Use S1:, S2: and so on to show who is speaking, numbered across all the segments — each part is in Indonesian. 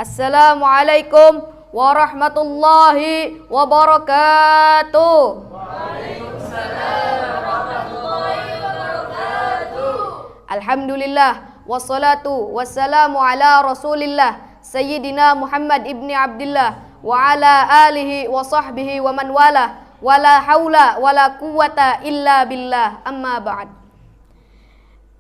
S1: Assalamualaikum warahmatullahi wabarakatuh.
S2: Waalaikumsalam warahmatullahi wabarakatuh.
S1: Alhamdulillah wassalatu wassalamu ala Rasulillah Sayyidina Muhammad ibni Abdillah wa ala alihi wa sahbihi wa man wala wala haula wala quwata illa billah, amma ba'd.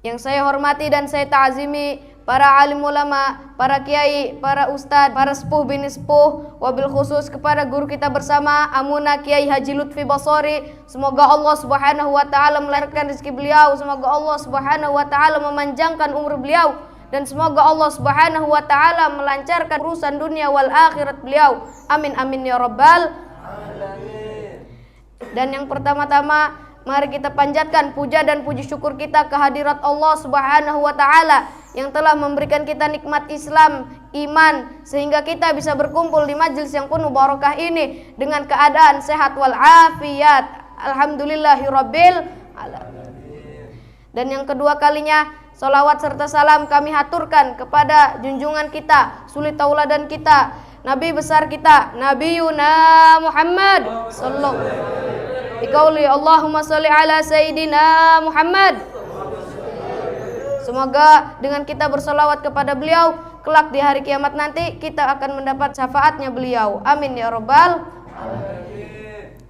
S1: Yang saya hormati dan saya ta'azimi para alim ulama, para kiai, para ustadz, para sepuh bini sepuh, wabil khusus kepada guru kita bersama Amuna Kiai Haji Lutfi Basori. Semoga Allah Subhanahu wa taala melancarkan rezeki beliau, semoga Allah Subhanahu wa taala memanjangkan umur beliau, dan semoga Allah Subhanahu wa taala melancarkan urusan dunia wal akhirat beliau. Amin amin ya rabbal alamin. Dan yang pertama-tama, mari kita panjatkan puja dan puji syukur kita kehadirat Allah Subhanahu wa taala yang telah memberikan kita nikmat Islam, iman, sehingga kita bisa berkumpul di majelis yang penuh barakah ini dengan keadaan sehat wal afiat. Alhamdulillahirabbil alamin. Dan yang kedua kalinya, salawat serta salam kami haturkan kepada junjungan kita, suri tauladan kita, Nabi besar kita, Nabiyuna Muhammad sallallahu alaihi wasallam. Biqauli Allahumma sholli ala Sayyidina Muhammad. Semoga dengan kita bersolawat kepada beliau, kelak di hari kiamat nanti kita akan mendapat syafaatnya beliau. Amin ya rabbal alamin.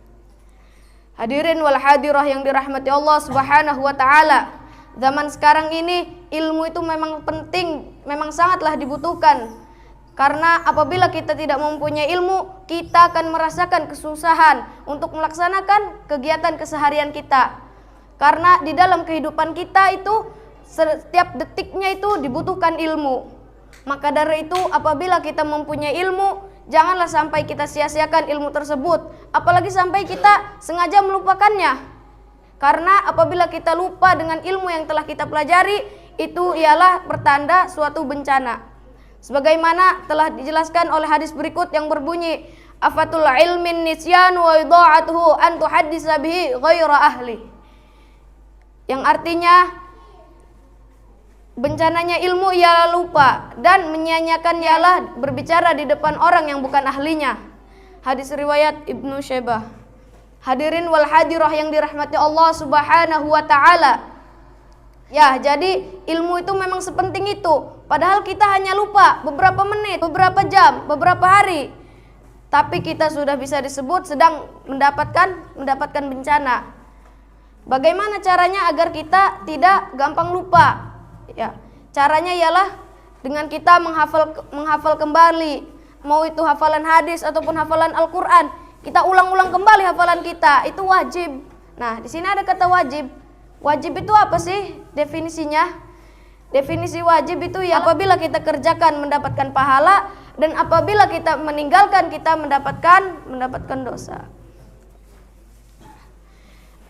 S1: Hadirin wal hadirah yang dirahmati Allah Subhanahu wa taala. Zaman sekarang ini ilmu itu memang penting, memang sangatlah dibutuhkan. Karena apabila kita tidak mempunyai ilmu, kita akan merasakan kesusahan untuk melaksanakan kegiatan keseharian kita. Karena di dalam kehidupan kita itu setiap detiknya itu dibutuhkan ilmu. Maka dari itu apabila kita mempunyai ilmu, janganlah sampai kita sia-siakan ilmu tersebut, apalagi sampai kita sengaja melupakannya. Karena apabila kita lupa dengan ilmu yang telah kita pelajari, itu ialah pertanda suatu bencana. Sebagaimana telah dijelaskan oleh hadis berikut yang berbunyi, afatul ilmin nisyan wa idha'atuhu an tuhaddisa bihi ghaira ahli. Yang artinya bencananya ilmu ialah lupa, dan menyia-nyiakan ialah berbicara di depan orang yang bukan ahlinya. Hadis riwayat Ibnu Syaibah. Hadirin wal hadirah yang dirahmati Allah Subhanahu wa taala. Ya, jadi ilmu itu memang sepenting itu. Padahal kita hanya lupa beberapa menit, beberapa jam, beberapa hari. Tapi kita sudah bisa disebut sedang mendapatkan bencana. Bagaimana caranya agar kita tidak gampang lupa? Ya, caranya ialah dengan kita menghafal kembali. Mau itu hafalan hadis ataupun hafalan Al-Qur'an, kita ulang-ulang kembali hafalan kita. Itu wajib. Nah, di sini ada kata wajib. Wajib itu apa sih definisinya? Definisi wajib itu ya apabila kita kerjakan mendapatkan pahala, dan apabila kita meninggalkan kita mendapatkan dosa.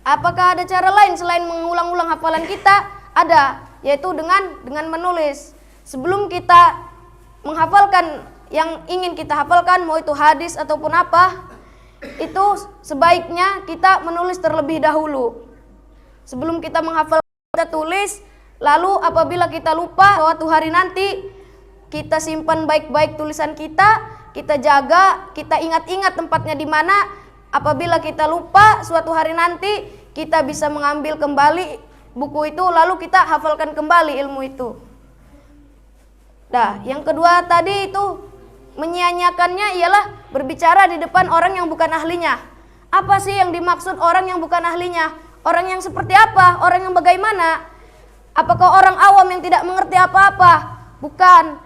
S1: Apakah ada cara lain selain mengulang-ulang hafalan kita? Ada, yaitu dengan menulis. Sebelum kita menghafalkan yang ingin kita hafalkan, mau itu hadis ataupun apa, itu sebaiknya kita menulis terlebih dahulu. Sebelum kita menghafal, kita tulis. Lalu apabila kita lupa, suatu hari nanti kita simpan baik-baik tulisan kita jaga, kita ingat-ingat tempatnya di mana. Apabila kita lupa, suatu hari nanti kita bisa mengambil kembali buku itu, lalu kita hafalkan kembali ilmu itu. Nah, yang kedua tadi itu menyia-nyiakannya ialah berbicara di depan orang yang bukan ahlinya. Apa sih yang dimaksud orang yang bukan ahlinya? Orang yang seperti apa? Orang yang bagaimana? Apakah orang awam yang tidak mengerti apa-apa? Bukan.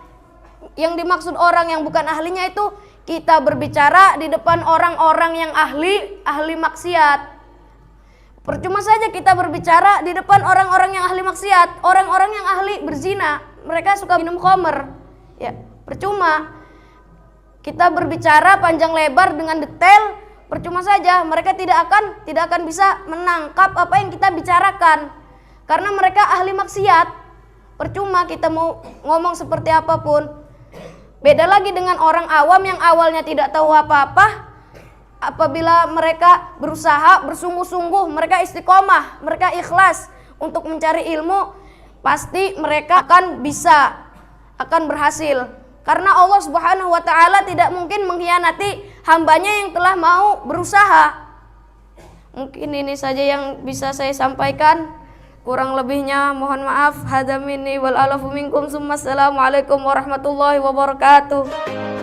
S1: Yang dimaksud orang yang bukan ahlinya itu kita berbicara di depan orang-orang yang ahli maksiat. Percuma saja kita berbicara di depan orang-orang yang ahli maksiat, orang-orang yang ahli berzina, mereka suka minum khamr. Ya, percuma. Kita berbicara panjang lebar dengan detail, percuma saja, mereka tidak akan bisa menangkap apa yang kita bicarakan. Karena mereka ahli maksiat. Percuma kita mau ngomong seperti apapun. Beda lagi dengan orang awam yang awalnya tidak tahu apa-apa. Apabila mereka berusaha bersungguh-sungguh, mereka istiqomah, mereka ikhlas untuk mencari ilmu, pasti mereka akan berhasil. Karena Allah Subhanahu wa taala tidak mungkin mengkhianati hambanya yang telah mau berusaha. Mungkin ini saja yang bisa saya sampaikan. Kurang lebihnya mohon maaf. Hadza minni wal alafu minkum. Assalamualaikum warahmatullahi wabarakatuh.